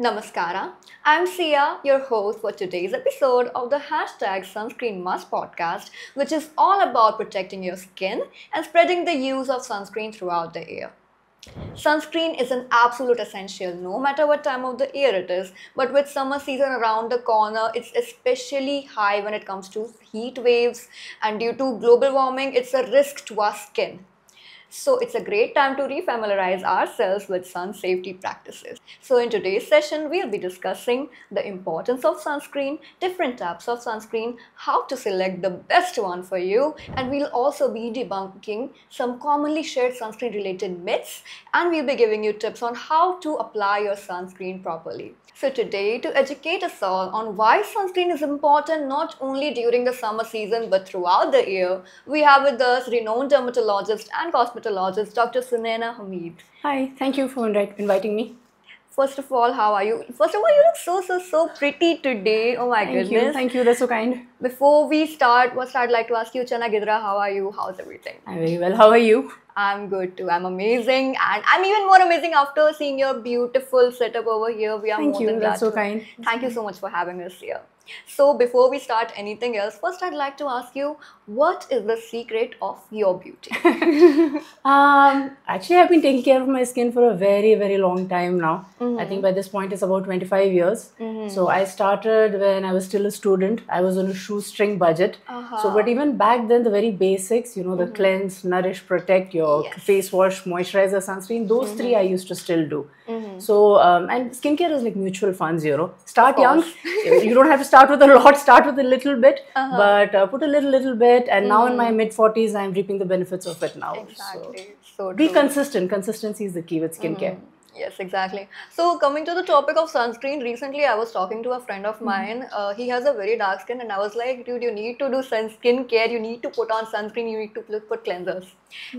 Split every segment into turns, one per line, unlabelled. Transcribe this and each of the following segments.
Namaskara. I'm Sia, your host for today's episode of the hashtag Sunscreen Must podcast, which is all about protecting your skin and spreading the use of sunscreen throughout the year. Sunscreen is an absolute essential no matter what time of the year it is, but with summer season around the corner, it's especially high when it comes to heat waves, and due to global warming, it's a risk to our skin. So it's a great time to refamiliarize ourselves with sun safety practices. So in today's session, we'll be discussing the importance of sunscreen, different types of sunscreen, how to select the best one for you, and we'll also be debunking some commonly shared sunscreen related myths, and we'll be giving you tips on how to apply your sunscreen properly. So today, to educate us all on why sunscreen is important not only during the summer season but throughout the year, we have with us renowned dermatologist and cosmetologist Dr. Sunaina Hamid.
Hi, thank you for inviting me.
First of all, how are you? First of all, you look so pretty today. Oh my goodness.
Thank you, that's so kind.
Before we start, I'd like to ask you, Chana Gidra, how are you? How's everything?
I'm very well. How are you?
I'm good too. I'm amazing, and I'm even more amazing after seeing your beautiful setup over here. We are
Thank
more
you.
than glad
That's so
to-
kind.
Thank you so much for having us here. So before we start anything else, first I'd like to ask you, what is the secret of your beauty?
Actually, I've been taking care of my skin for a very long time now. I think by this point it's about 25 years. So I started when I was still a student. I was on a shoestring budget. So, but even back then, the very basics, the cleanse, nourish, protect, your
Yes.
face wash, moisturizer, sunscreen, those three I used to still do. So, and skincare is like mutual funds, Start young. You don't have to start with a lot, start with a little bit, but put a little bit. And now in my mid 40s, I'm reaping the benefits of it now.
Exactly.
So,
So
be
true.
consistent. Consistency is the key with skincare.
Yes, exactly. So coming to the topic of sunscreen, recently I was talking to a friend of mine. He has a very dark skin, and I was like, dude, you need to do skin care. You need to put on sunscreen. You need to put cleansers.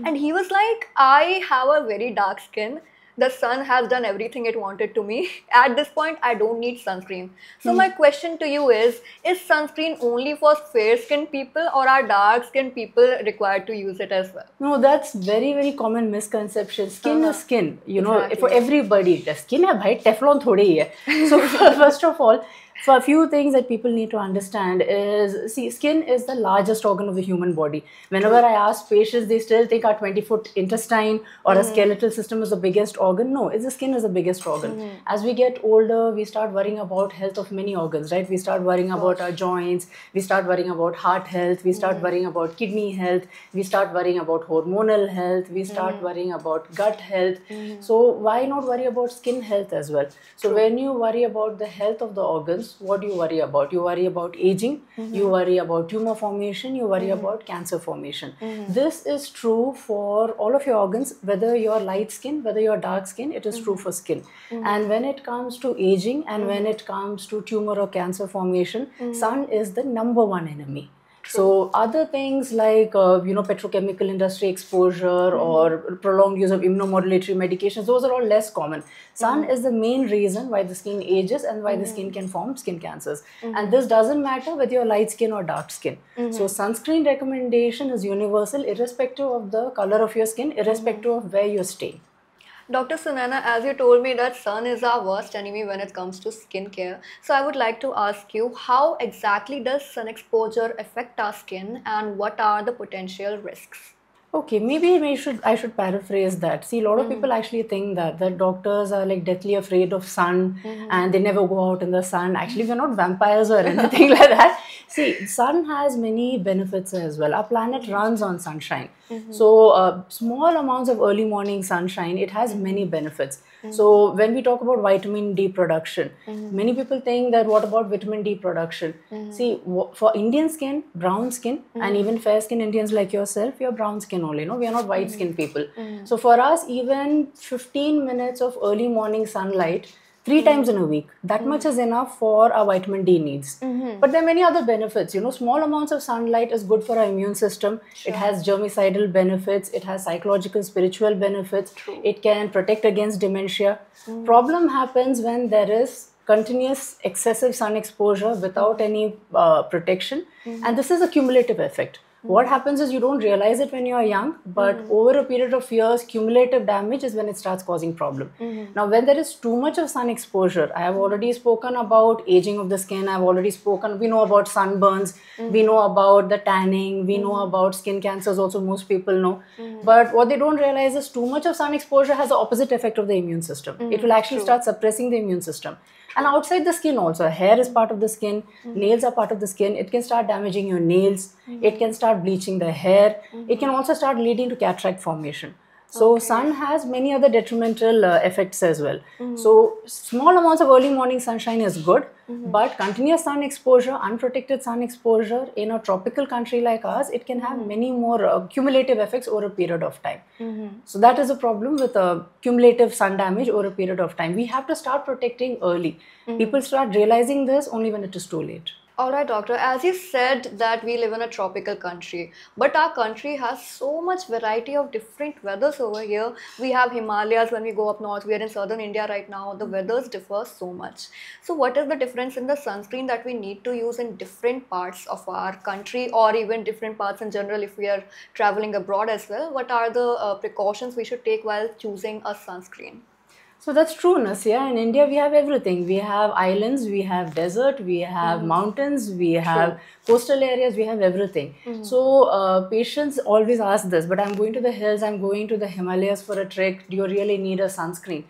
And he was like, I have a very dark skin. The sun has done everything it wanted to me. At this point, I don't need sunscreen. So my question to you is sunscreen only for fair skinned people, or are dark skinned people required to use it as well?
No, that's very common misconception. Skin is skin,
Exactly.
for everybody. The skin है भाई Teflon थोड़ी ही है. So first of all, for a few things that people need to understand is, see, skin is the largest organ of the human body. Whenever I ask patients, they still think our 20-foot intestine or a skeletal system is the biggest organ. No, it's the skin is the biggest organ. As we get older, we start worrying about health of many organs, right? We start worrying about our joints, we start worrying about heart health, we start worrying about kidney health, we start worrying about hormonal health, we start worrying about gut health. So why not worry about skin health as well? So when you worry about the health of the organs, what do you worry about? You worry about aging, you worry about tumor formation, you worry about cancer formation. This is true for all of your organs, whether you're light skin, whether you're dark skin, it is true for skin. And when it comes to aging and when it comes to tumor or cancer formation, sun is the number one enemy. So other things like petrochemical industry exposure or prolonged use of immunomodulatory medications, those are all less common. Sun is the main reason why the skin ages and why the skin can form skin cancers. And this doesn't matter whether you're light skin or dark skin. So sunscreen recommendation is universal irrespective of the color of your skin, irrespective of where you're staying.
Dr. Sunana, as you told me that sun is our worst enemy when it comes to skincare, so I would like to ask you, how exactly does sun exposure affect our skin and what are the potential risks?
Okay, maybe I should paraphrase that. See, a lot of people actually think that doctors are like deathly afraid of sun and they never go out in the sun. Actually, we're not vampires or anything like that. See, sun has many benefits as well. Our planet runs on sunshine. So, small amounts of early morning sunshine, it has many benefits. So, when we talk about vitamin D production, many people think that what about vitamin D production? See, for Indian skin, brown skin, and even fair skin Indians like yourself, you're brown skin only, we are not white skin people. So, for us, even 15 minutes of early morning sunlight 3 times in a week, that much is enough for our vitamin D needs. But there are many other benefits. Small amounts of sunlight is good for our immune system. It has germicidal benefits. It has psychological, spiritual benefits. It can protect against dementia. Problem happens when there is continuous excessive sun exposure without any protection. And this is a cumulative effect. What happens is you don't realize it when you are young, but over a period of years, cumulative damage is when it starts causing problem. Now, when there is too much of sun exposure, I have already spoken about aging of the skin. I've already spoken, we know about sunburns, we know about the tanning, we know about skin cancers also, most people know. But what they don't realize is too much of sun exposure has the opposite effect of the immune system. It will actually start suppressing the immune system. And outside the skin also, hair is part of the skin, nails are part of the skin. It can start damaging your nails, it can start bleaching the hair, it can also start leading to cataract formation. So sun has many other detrimental effects as well. So small amounts of early morning sunshine is good, but continuous sun exposure, unprotected sun exposure in a tropical country like ours, it can have many more cumulative effects over a period of time. So that is a problem with cumulative sun damage over a period of time. We have to start protecting early. People start realizing this only when it is too late.
All right, doctor, as you said that we live in a tropical country, but our country has so much variety of different weathers over here. We have Himalayas when we go up north. We are in southern India right now. The weathers differ so much. So what is the difference in the sunscreen that we need to use in different parts of our country, or even different parts in general if we are traveling abroad as well? What are the precautions we should take while choosing a sunscreen?
So that's true, Nasya. In India, we have everything. We have islands, we have desert, we have mountains, we have coastal areas, we have everything. So patients always ask this, but I'm going to the hills, I'm going to the Himalayas for a trek. Do you really need a sunscreen?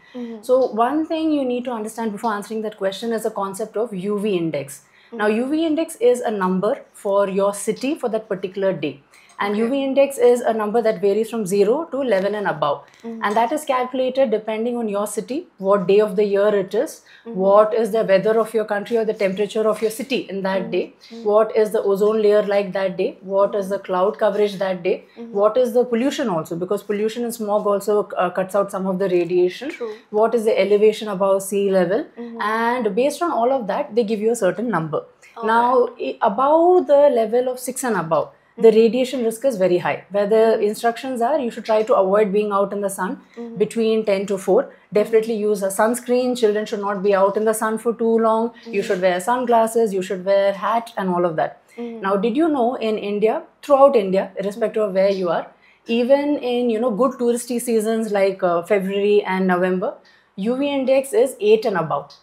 So one thing you need to understand before answering that question is the concept of UV index. Now, UV index is a number for your city for that particular day. And UV index is a number that varies from 0 to 11 and above. And that is calculated depending on your city, what day of the year it is, what is the weather of your country or the temperature of your city in that day, what is the ozone layer like that day, what is the cloud coverage that day, what is the pollution also, because pollution and smog also cuts out some of the radiation, what is the elevation above sea level, and based on all of that, they give you a certain number. Now, above the level of 6 and above, the radiation risk is very high. Where the instructions are, you should try to avoid being out in the sun between 10 to 4. Definitely use a sunscreen. Children should not be out in the sun for too long. You should wear sunglasses, you should wear hat and all of that. Now, did you know in India, throughout India, irrespective of where you are, even in good touristy seasons like February and November, UV index is 8 and above.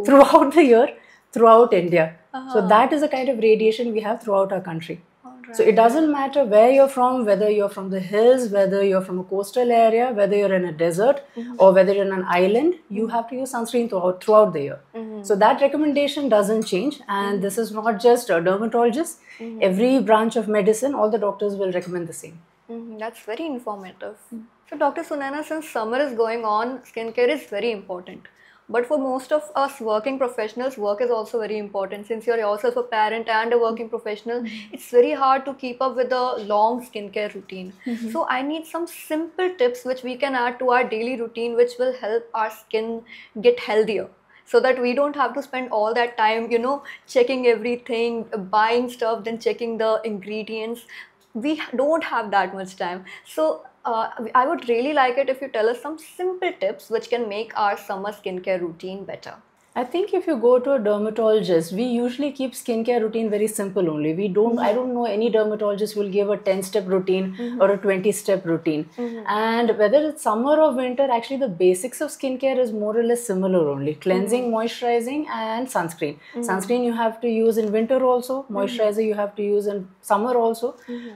Throughout the year, throughout India. So that is the kind of radiation we have throughout our country. So it doesn't matter where you're from, whether you're from the hills, whether you're from a coastal area, whether you're in a desert or whether you're in an island, you have to use sunscreen throughout the year. So that recommendation doesn't change, and this is not just a dermatologist. Every branch of medicine, all the doctors will recommend the same.
That's very informative. So Dr. Sunaina, since summer is going on, skincare is very important. But for most of us working professionals, work is also very important. Since you're yourself a parent and a working professional, it's very hard to keep up with a long skincare routine. So I need some simple tips which we can add to our daily routine, which will help our skin get healthier, so that we don't have to spend all that time, checking everything, buying stuff, then checking the ingredients. We don't have that much time. So I would really like it if you tell us some simple tips which can make our summer skincare routine better.
I think if you go to a dermatologist, we usually keep skincare routine very simple only. I don't know any dermatologist who will give a 10-step routine or a 20-step routine. And whether it's summer or winter, actually the basics of skincare is more or less similar only. Cleansing, moisturizing and sunscreen. Sunscreen you have to use in winter also. Moisturizer you have to use in summer also.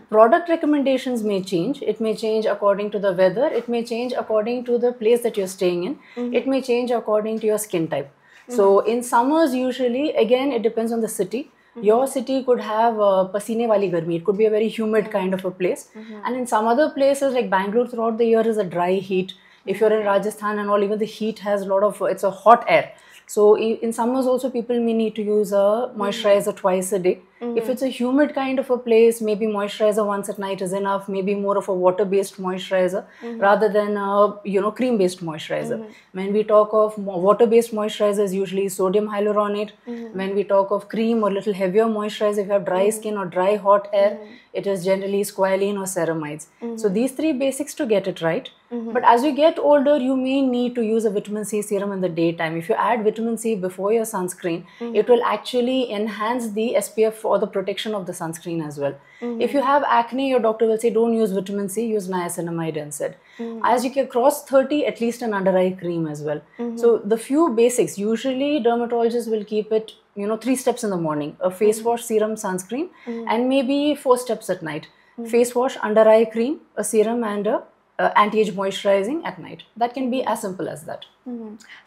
Product recommendations may change. It may change according to the weather. It may change according to the place that you're staying in. It may change according to your skin type. So in summers usually, again it depends on the city. Your city could have pasine wali garmi. It could be a very humid kind of a place. And in some other places like Bangalore, throughout the year is a dry heat. If you're in Rajasthan and all, even the heat has it's a hot air. So in summers also people may need to use a moisturizer twice a day. If it's a humid kind of a place, maybe moisturizer once at night is enough. Maybe more of a water-based moisturizer rather than a cream-based moisturizer. When we talk of water-based moisturizers, usually sodium hyaluronate. When we talk of cream or little heavier moisturizer, if you have dry skin or dry hot hair, it is generally squalene or ceramides. So these three basics to get it right. But as you get older, you may need to use a vitamin C serum in the daytime. If you add vitamin C before your sunscreen, it will actually enhance the SPF or the protection of the sunscreen as well. If you have acne, your doctor will say don't use vitamin C, use niacinamide instead. As you get cross 30, at least an under eye cream as well. So the few basics, usually dermatologists will keep it, 3 steps in the morning, a face wash, serum, sunscreen, and maybe 4 steps at night. Face wash, under eye cream, a serum, and a anti-age moisturizing at night. That can be as simple as that.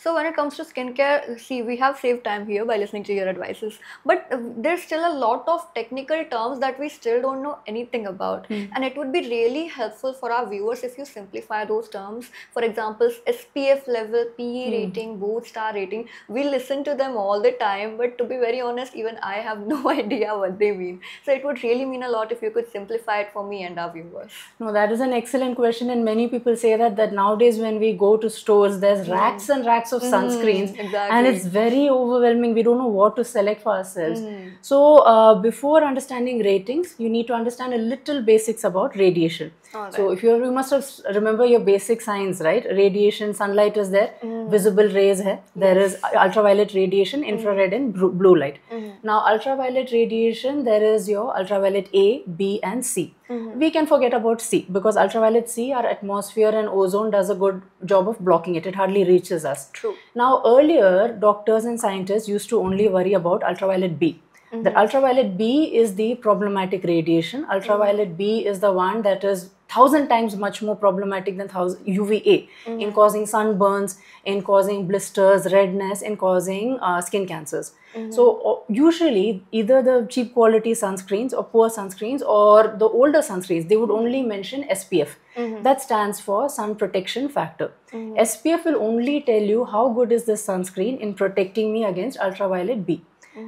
So when it comes to skincare, see, we have saved time here by listening to your advices, but there's still a lot of technical terms that we still don't know anything about, and it would be really helpful for our viewers if you simplify those terms. For example, SPF level, PA rating, boot star rating, we listen to them all the time, but to be very honest, even I have no idea what they mean. So it would really mean a lot if you could simplify it for me and our viewers.
No, that is an excellent question, and many people say that nowadays when we go to stores, there's racks and racks of sunscreens, and it's very overwhelming. We don't know what to select for ourselves. So before understanding ratings, you need to understand a little basics about radiation. So if you must have remember your basic science, right? Radiation, sunlight is there, visible rays hai. There is ultraviolet radiation, infrared and blue light. Now ultraviolet radiation, there is your ultraviolet A, B and C. We can forget about C because ultraviolet C, our atmosphere and ozone does a good job of blocking it. It hardly reaches us.
True.
Now earlier, doctors and scientists used to only worry about ultraviolet B. The ultraviolet B is the problematic radiation. Ultraviolet B is the one that is 1,000 times much more problematic than UVA in causing sunburns, in causing blisters, redness, in causing skin cancers. So usually either the cheap quality sunscreens or poor sunscreens or the older sunscreens, they would only mention SPF. That stands for sun protection factor. SPF will only tell you how good is this sunscreen in protecting me against ultraviolet B.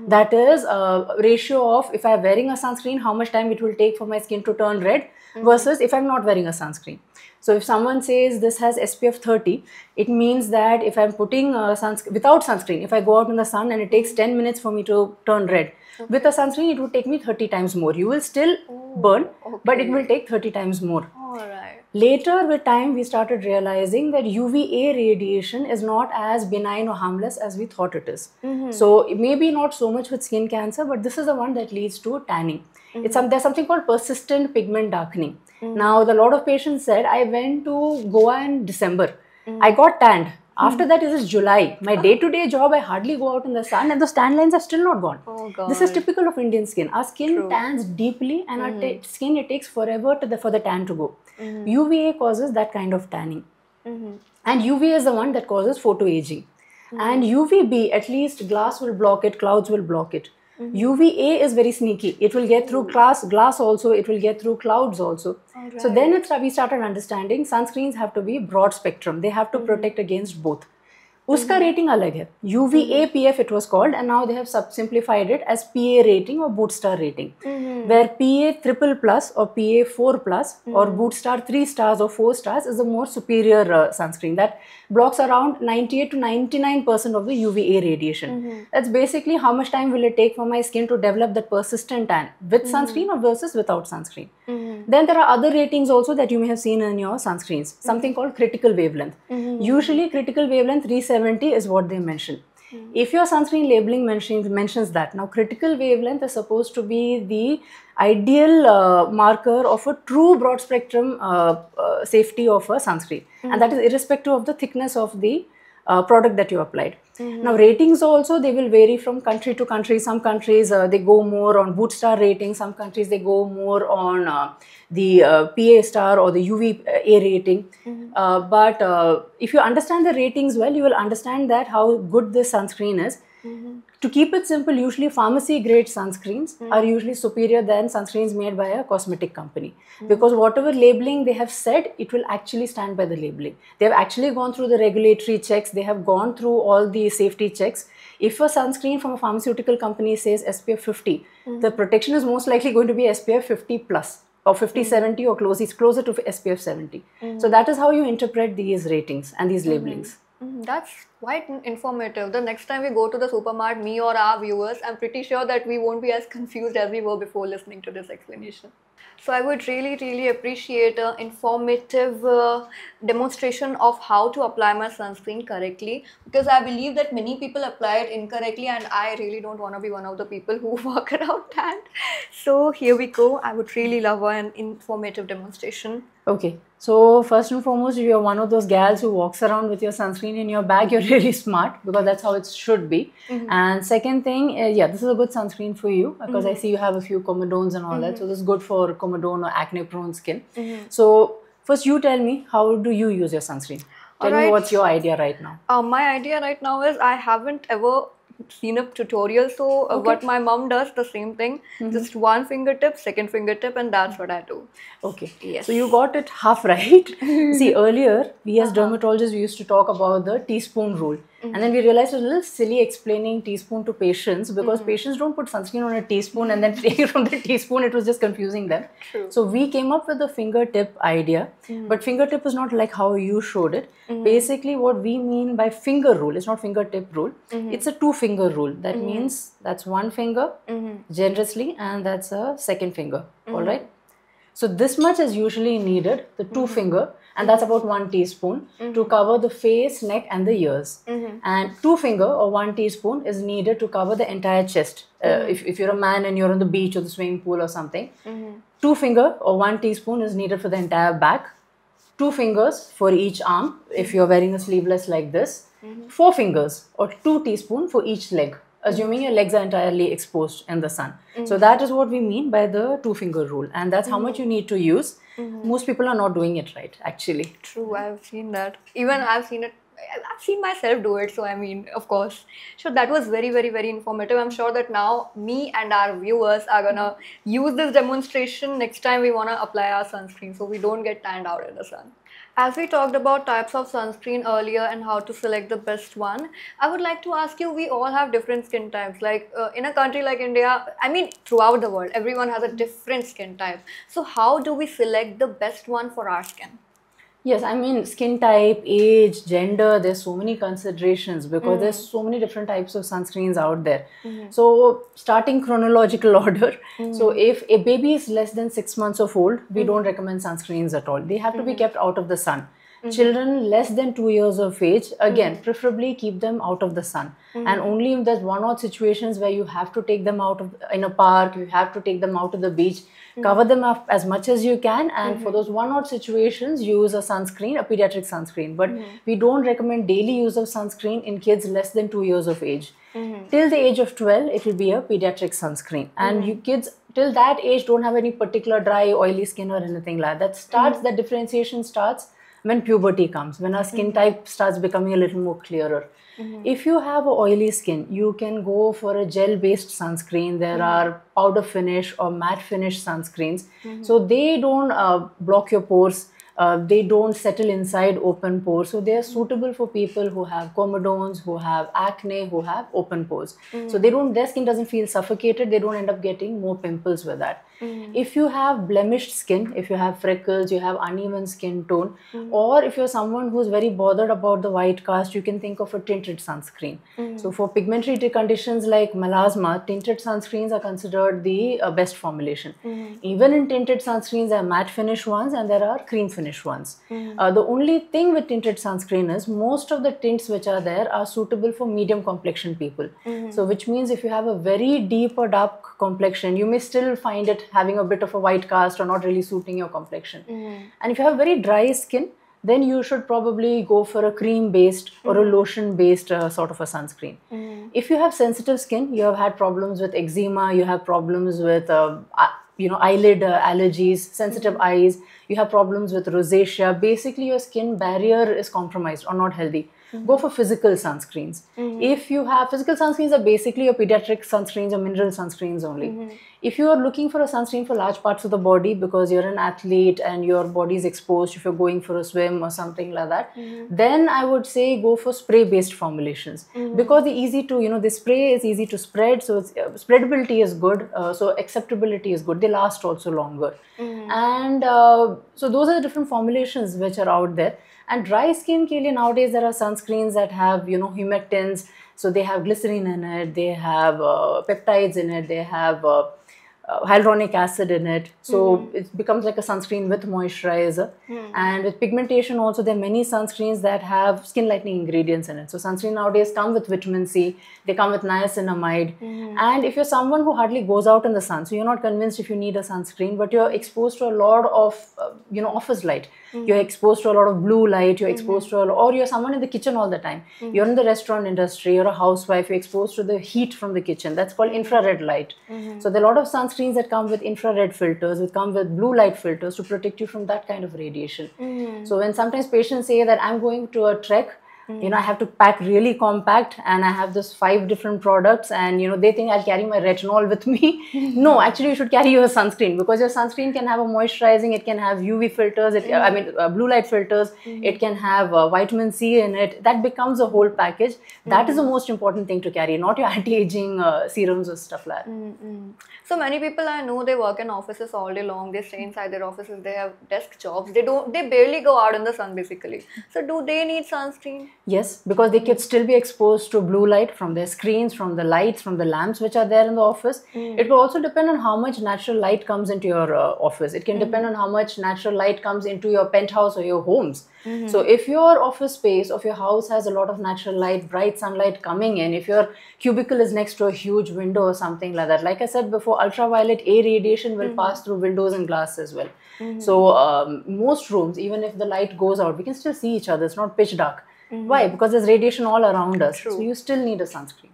That is a ratio of if I'm wearing a sunscreen, how much time it will take for my skin to turn red versus if I'm not wearing a sunscreen. So if someone says this has SPF 30, it means that if I'm putting without sunscreen, if I go out in the sun and it takes 10 minutes for me to turn red, with a sunscreen it would take me 30 times more. You will still burn, but it will take 30 times more.
Alright.
Later with time, we started realizing that UVA radiation is not as benign or harmless as we thought it is. So maybe not so much with skin cancer, but this is the one that leads to tanning. There's something called persistent pigment darkening. Now, a lot of patients said, I went to Goa in December. I got tanned. After that, it is July. My day-to-day job, I hardly go out in the sun and those tan lines are still not gone.
Oh God.
This is typical of Indian skin. Our skin tans deeply and our skin, it takes forever for the tan to go. UVA causes that kind of tanning. And UVA is the one that causes photoaging. And UVB, at least glass will block it, clouds will block it. UVA is very sneaky. It will get through glass also, it will get through clouds also.
Right.
So then we started understanding sunscreens have to be broad spectrum. They have to protect against both. Uska rating alag hai. UVA PF it was called, and now they have simplified it as PA rating or boot star rating. Where PA triple plus or PA 4 plus or boot star 3 stars or 4 stars is a more superior sunscreen that blocks around 98 to 99% of the UVA radiation. That's basically how much time will it take for my skin to develop that persistent tan with sunscreen or versus without sunscreen. Then there are other ratings also that you may have seen in your sunscreens, something called critical wavelength. Usually critical wavelength 370 is what they mention. If your sunscreen labeling mentions that, now critical wavelength is supposed to be the ideal marker of a true broad spectrum safety of a sunscreen, and that is irrespective of the thickness of the product that you applied. Now ratings also, they will vary from country to country. Some countries they go more on boot star rating, some countries they go more on the PA star or the UVA rating. But if you understand the ratings well, you will understand that how good this sunscreen is. To keep it simple, usually pharmacy grade sunscreens are usually superior than sunscreens made by a cosmetic company, because whatever labeling they have said, it will actually stand by the labeling. They have actually gone through the regulatory checks, they have gone through all the safety checks. If a sunscreen from a pharmaceutical company says SPF 50, the protection is most likely going to be SPF 50 plus or 50, 70 or closer to SPF 70. So that is how you interpret these ratings and these labelings.
That's quite informative. The next time we go to the supermarket, me or our viewers, I'm pretty sure that we won't be as confused as we were before listening to this explanation. So I would really, really appreciate an informative demonstration of how to apply my sunscreen correctly, because I believe that many people apply it incorrectly and I really don't want to be one of the people who walk around that. So here we go. I would really love an informative demonstration.
Okay, so first and foremost, if you're one of those gals who walks around with your sunscreen in your bag, you're really smart, because that's how it should be. And second thing, yeah, this is a good sunscreen for you, because I see you have a few comedones and all that. So this is good for comedone or acne prone skin. So first you tell me, how do you use your sunscreen? Tell me what's your idea right now.
My idea right now is I haven't ever seen a tutorial, so what my mom does, the same thing, just one fingertip, second fingertip, and that's what I do.
Okay,
Yes.
so you got it half right. See, earlier we as dermatologists, we used to talk about the teaspoon rule, and then we realized it was a little silly explaining teaspoon to patients, because patients don't put sunscreen on a teaspoon and then take it from the teaspoon. It was just confusing them.
True.
So we came up with the fingertip idea, but fingertip is not like how you showed it. Basically, what we mean by finger rule, it's not fingertip rule, it's a two-finger rule. That means that's one finger generously, and that's a second finger. All right. So this much is usually needed, the two finger, and that's about 1 teaspoon to cover the face, neck, and the ears. And 2 finger or 1 teaspoon is needed to cover the entire chest. If you're a man and you're on the beach or the swimming pool or something, 2 finger or 1 teaspoon is needed for the entire back. 2 fingers for each arm if you're wearing a sleeveless like this. 4 fingers or 2 teaspoon for each leg, assuming your legs are entirely exposed in the sun. So that is what we mean by the 2-finger rule, and that's how much you need to use. Most people are not doing it right, actually.
True, I've seen that. Even I've seen it. I've seen myself do it, so I mean, of course. So that was very, very, very informative. I'm sure that now me and our viewers are gonna use this demonstration next time we wanna apply our sunscreen, so we don't get tanned out in the sun. As we talked about types of sunscreen earlier and how to select the best one, I would like to ask you, we all have different skin types. Like in a country like India, I mean throughout the world, everyone has a different skin type. So how do we select the best one for our skin?
Yes, I mean skin type, age, gender, there's so many considerations, because there's so many different types of sunscreens out there. So starting chronological order, so if a baby is less than 6 months of old, we don't recommend sunscreens at all. They have to be kept out of the sun. Children less than 2 years of age, again, preferably keep them out of the sun. And only if there's one or situations where you have to take them out of in a park, you have to take them out to the beach, cover them up as much as you can. And for those one odd situations, use a sunscreen, a pediatric sunscreen. But we don't recommend daily use of sunscreen in kids less than 2 years of age. Till the age of 12, it will be a pediatric sunscreen. And you kids till that age don't have any particular dry, oily skin or anything like that. That differentiation starts when puberty comes, when our skin type starts becoming a little more clearer. If you have a oily skin, you can go for a gel-based sunscreen. There are powder finish or matte finish sunscreens. So they don't block your pores. They don't settle inside open pores. So they are suitable for people who have comedones, who have acne, who have open pores. So their skin doesn't feel suffocated. They don't end up getting more pimples with that. If you have blemished skin, if you have freckles, you have uneven skin tone, or if you're someone who's very bothered about the white cast, you can think of a tinted sunscreen. So for pigmentary conditions like melasma, tinted sunscreens are considered the best formulation. Even in tinted sunscreens, there are matte finish ones and there are cream finish ones. The only thing with tinted sunscreen is most of the tints which are there are suitable for medium complexion people. So which means if you have a very deep or dark complexion, you may still find it having a bit of a white cast or not really suiting your complexion. And if you have very dry skin, then you should probably go for a cream based or a lotion based sort of a sunscreen. If you have sensitive skin, you have had problems with eczema, you have problems with eyelid allergies, sensitive eyes, you have problems with rosacea, basically your skin barrier is compromised or not healthy, go for physical sunscreens. If you have physical sunscreens, are basically your pediatric sunscreens or mineral sunscreens only. If you are looking for a sunscreen for large parts of the body because you're an athlete and your body is exposed, if you're going for a swim or something like that, then I would say go for spray-based formulations, because the easy to, the spray is easy to spread, so it's, spreadability is good, so acceptability is good. They last also longer, and so those are the different formulations which are out there. And dry skin ke liye nowadays there are sunscreens that have, humectants. So they have glycerin in it, they have peptides in it, they have hyaluronic acid in it. So it becomes like a sunscreen with moisturizer. And with pigmentation also, there are many sunscreens that have skin lightening ingredients in it. So sunscreen nowadays come with vitamin C, they come with niacinamide. And if you're someone who hardly goes out in the sun, so you're not convinced if you need a sunscreen, but you're exposed to a lot of, office light. You're exposed to a lot of blue light, you're exposed to or you're someone in the kitchen all the time. You're in the restaurant industry, you're a housewife, you're exposed to the heat from the kitchen. That's called infrared light. So there are a lot of sunscreens that come with infrared filters, that come with blue light filters to protect you from that kind of radiation. So when sometimes patients say that I'm going to a trek, I have to pack really compact and I have this 5 different products, and they think I'll carry my retinol with me. No, actually you should carry your sunscreen, because your sunscreen can have a moisturizing, it can have UV filters, blue light filters, it can have vitamin C in it. That becomes a whole package. That is the most important thing to carry, not your anti-aging serums or stuff like that.
So many people I know, they work in offices all day long, they stay inside their offices, they have desk jobs, they barely go out in the sun basically. So do they need sunscreen?
Yes, because they could still be exposed to blue light from their screens, from the lights, from the lamps which are there in the office. It will also depend on how much natural light comes into your office. It can depend on how much natural light comes into your penthouse or your homes. So if your office space of your house has a lot of natural light, bright sunlight coming in, if your cubicle is next to a huge window or something like that, like I said before, ultraviolet A radiation will pass through windows and glass as well. So most rooms, even if the light goes out, we can still see each other. It's not pitch dark. Why? Because there's radiation all around us.
True.
So you still need a sunscreen.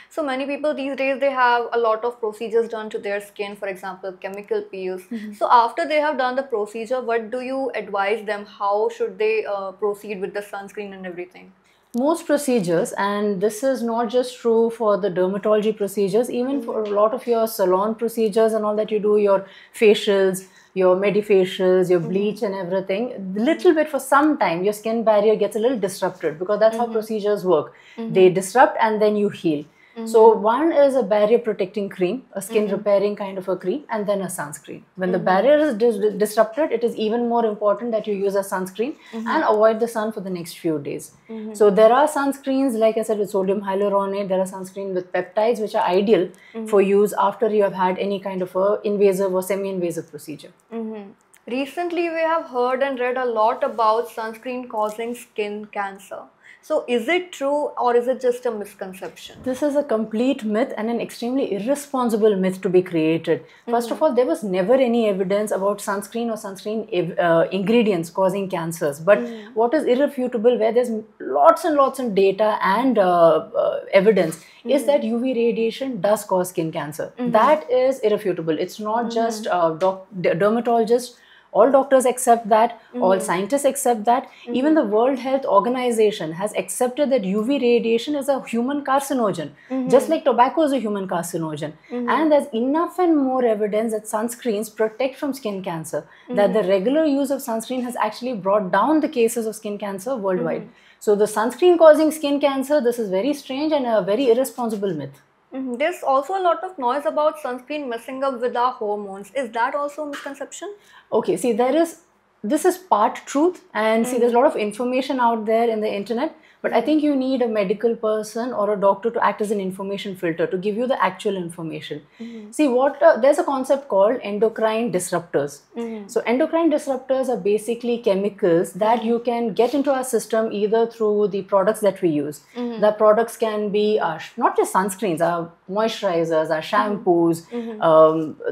So many people these days, they have a lot of procedures done to their skin, for example, chemical peels. So after they have done the procedure, what do you advise them? How should they proceed with the sunscreen and everything?
Most procedures, and this is not just true for the dermatology procedures, even for a lot of your salon procedures and all that you do, your facials, your medifacials, your bleach and everything, little bit for some time your skin barrier gets a little disrupted, because that's how procedures work. They disrupt and then you heal. So one is a barrier protecting cream, a skin repairing kind of a cream, and then a sunscreen. When the barrier is disrupted, it is even more important that you use a sunscreen and avoid the sun for the next few days. So there are sunscreens, like I said, with sodium hyaluronate. There are sunscreens with peptides, which are ideal for use after you have had any kind of a invasive or semi-invasive procedure.
Recently, we have heard and read a lot about sunscreen causing skin cancer. So is it true, or is it just a misconception?
This is a complete myth and an extremely irresponsible myth to be created. First of all, there was never any evidence about sunscreen or sunscreen ingredients causing cancers. But what is irrefutable, where there's lots and lots of data and evidence, is that UV radiation does cause skin cancer. That is irrefutable. It's not just dermatologists. All doctors accept that, all scientists accept that. Even the World Health Organization has accepted that UV radiation is a human carcinogen, just like tobacco is a human carcinogen. And there's enough and more evidence that sunscreens protect from skin cancer, that the regular use of sunscreen has actually brought down the cases of skin cancer worldwide. So the sunscreen causing skin cancer, this is very strange and a very irresponsible myth.
There's also a lot of noise about sunscreen messing up with our hormones. Is that also a misconception?
Okay, see, this is part truth, and see, there's a lot of information out there in the internet, but I think you need a medical person or a doctor to act as an information filter to give you the actual information. See, there's a concept called endocrine disruptors. So endocrine disruptors are basically chemicals that you can get into our system either through the products that we use. The products can be not just sunscreens, our moisturizers, our shampoos,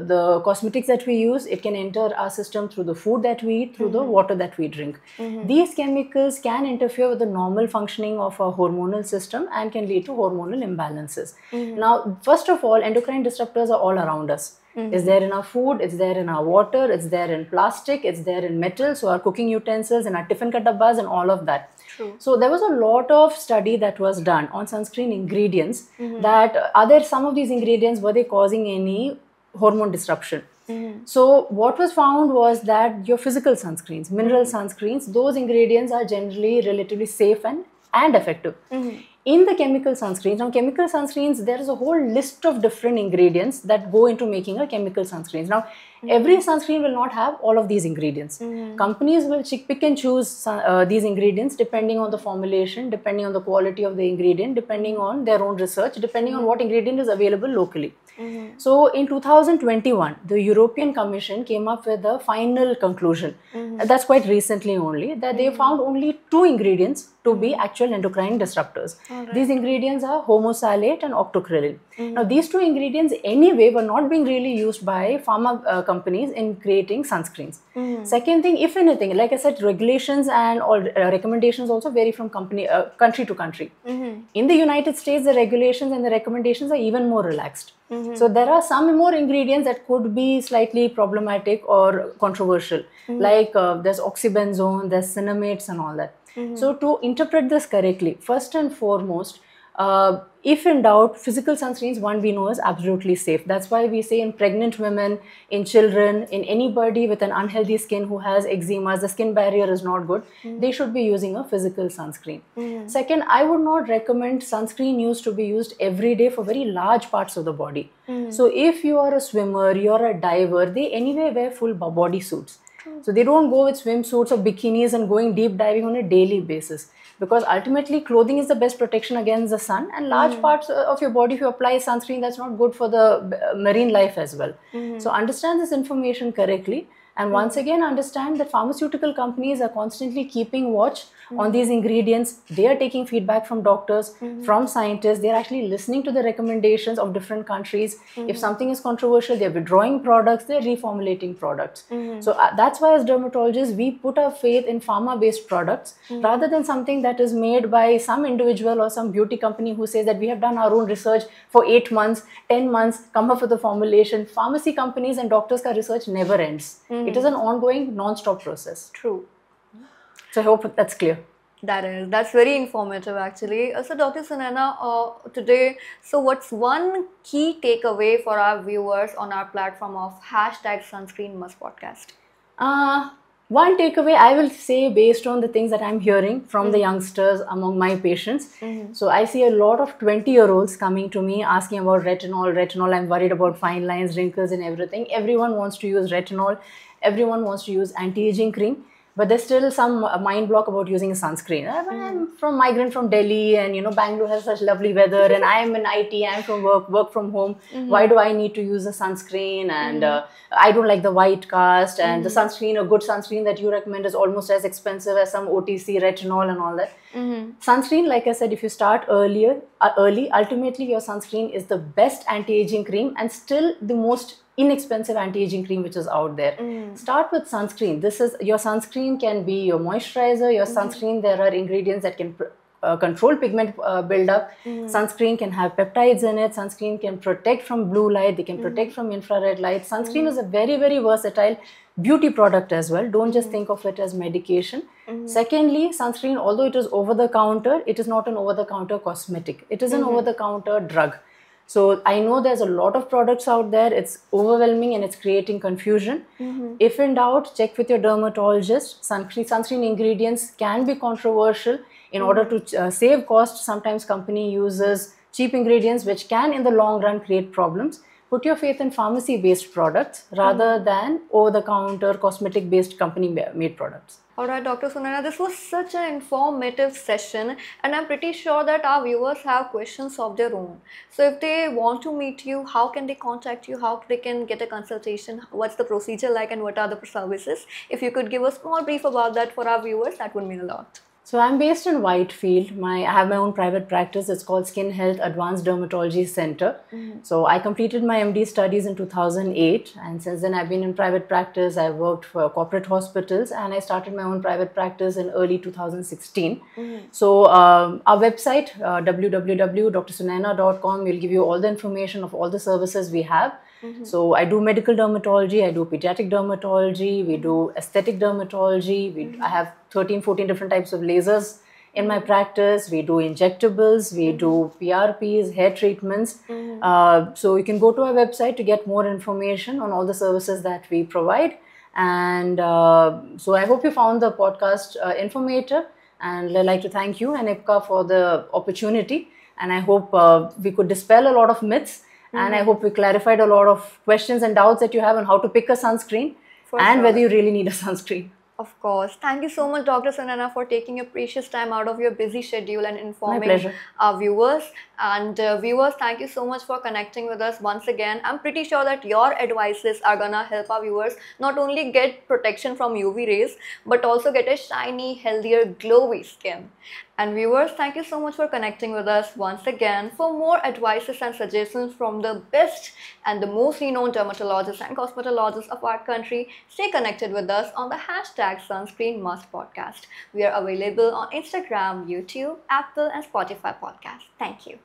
the cosmetics that we use. It can enter our system through the food that we eat, through the water that we drink. These chemicals can interfere with the normal functioning of our hormonal system and can lead to hormonal imbalances. Now, first of all, endocrine disruptors are all around us. It's there in our food, it's there in our water, it's there in plastic, it's there in metal, so our cooking utensils, in our tiffin ka dabbas and all of that.
True.
So there was a lot of study that was done on sunscreen ingredients, that are there some of these ingredients, were they causing any hormone disruption. So what was found was that your physical sunscreens, mineral sunscreens, those ingredients are generally relatively safe and effective. In the chemical sunscreens, now chemical sunscreens, there is a whole list of different ingredients that go into making a chemical sunscreen. Now, every sunscreen will not have all of these ingredients. Companies will pick and choose these ingredients depending on the formulation, depending on the quality of the ingredient, depending on their own research, depending on what ingredient is available locally. So in 2021, the European Commission came up with a final conclusion. That's quite recently only, that they found only 2 ingredients to be actual endocrine disruptors. These ingredients are homosalate and octocrylene. Now these 2 ingredients anyway were not being really used by pharma companies in creating sunscreens. Second thing, if anything, like I said, regulations and all recommendations also vary from country to country. In the United States, the regulations and the recommendations are even more relaxed. So there are some more ingredients that could be slightly problematic or controversial, like there's oxybenzone, there's cinemates and all that. So to interpret this correctly, first and foremost, if in doubt, physical sunscreens, one we know is absolutely safe. That's why we say in pregnant women, in children, in anybody with an unhealthy skin who has eczema, the skin barrier is not good, they should be using a physical sunscreen. Second, I would not recommend sunscreen use to be used every day for very large parts of the body. So if you are a swimmer, you're a diver, they anyway wear full body suits. So they don't go with swimsuits or bikinis and going deep diving on a daily basis, because ultimately clothing is the best protection against the sun, and large parts of your body, if you apply sunscreen, that's not good for the marine life as well. So understand this information correctly, and once again understand that pharmaceutical companies are constantly keeping watch on these ingredients. They are taking feedback from doctors, from scientists. They are actually listening to the recommendations of different countries. If something is controversial, they are withdrawing products, they are reformulating products. So that's why as dermatologists, we put our faith in pharma-based products rather than something that is made by some individual or some beauty company who says that we have done our own research for 8 months, 10 months, come up with a formulation. Pharmacy companies and doctors' research never ends. It is an ongoing, non-stop process.
True.
So I hope that's clear.
That's very informative actually. So Dr. Sunaina, today, so what's one key takeaway for our viewers on our platform of #SunscreenMust podcast?
One takeaway I will say, based on the things that I'm hearing from the youngsters among my patients. So I see a lot of 20-year-olds coming to me asking about retinol. I'm worried about fine lines, wrinkles and everything. Everyone wants to use retinol. Everyone wants to use anti-aging cream. But there's still some mind block about using a sunscreen. I'm migrant from Delhi, and Bangalore has such lovely weather, and I'm in IT, I'm from work from home. Why do I need to use a sunscreen? And I don't like the white cast, and the sunscreen, a good sunscreen that you recommend, is almost as expensive as some OTC retinol and all that. Sunscreen, like I said, if you start early, ultimately your sunscreen is the best anti-aging cream and still the most inexpensive anti-aging cream which is out there. Start with sunscreen. Your sunscreen can be your moisturizer. Your sunscreen, there are ingredients that can control pigment buildup. Sunscreen can have peptides in it. Sunscreen can protect from blue light. They can protect from infrared light. Sunscreen is a very, very versatile beauty product as well. Don't just think of it as medication. Secondly, sunscreen, although it is over the counter, it is not an over the counter cosmetic. It is an over the counter drug. So I know there's a lot of products out there. It's overwhelming and it's creating confusion. If in doubt, check with your dermatologist. Sunscreen ingredients can be controversial. In order to save cost, sometimes company uses cheap ingredients which can in the long run create problems. Put your faith in pharmacy-based products rather than over-the-counter cosmetic-based company-made products.
Alright, Dr. Sunaina, this was such an informative session, and I'm pretty sure that our viewers have questions of their own. So if they want to meet you, how can they contact you? How they can get a consultation? What's the procedure like, and what are the services? If you could give a small brief about that for our viewers, that would mean a lot.
So I'm based in Whitefield. I have my own private practice. It's called Skin Health Advanced Dermatology Center. So I completed my MD studies in 2008, and since then I've been in private practice. I've worked for corporate hospitals, and I started my own private practice in early 2016. So our website, www.drsunaina.com, will give you all the information of all the services we have. So I do medical dermatology, I do pediatric dermatology, we do aesthetic dermatology, I have 13, 14 different types of lasers In my practice, we do injectables, we do PRPs, hair treatments. So you can go to our website to get more information on all the services that we provide. And so I hope you found the podcast informative. And I'd like to thank you and IPCA for the opportunity. And I hope we could dispel a lot of myths. And I hope we clarified a lot of questions and doubts that you have on how to pick a sunscreen and whether you really need a sunscreen.
Of course. Thank you so much, Dr. Sunana, for taking your precious time out of your busy schedule and informing our viewers. And viewers, thank you so much for connecting with us once again. I'm pretty sure that your advices are gonna help our viewers not only get protection from UV rays, but also get a shiny, healthier, glowy skin. And viewers, thank you so much for connecting with us once again. For more advices and suggestions from the best and the most renowned dermatologists and cosmetologists of our country, stay connected with us on the hashtag Sunscreen Must Podcast. We are available on Instagram, YouTube, Apple and Spotify podcasts. Thank you.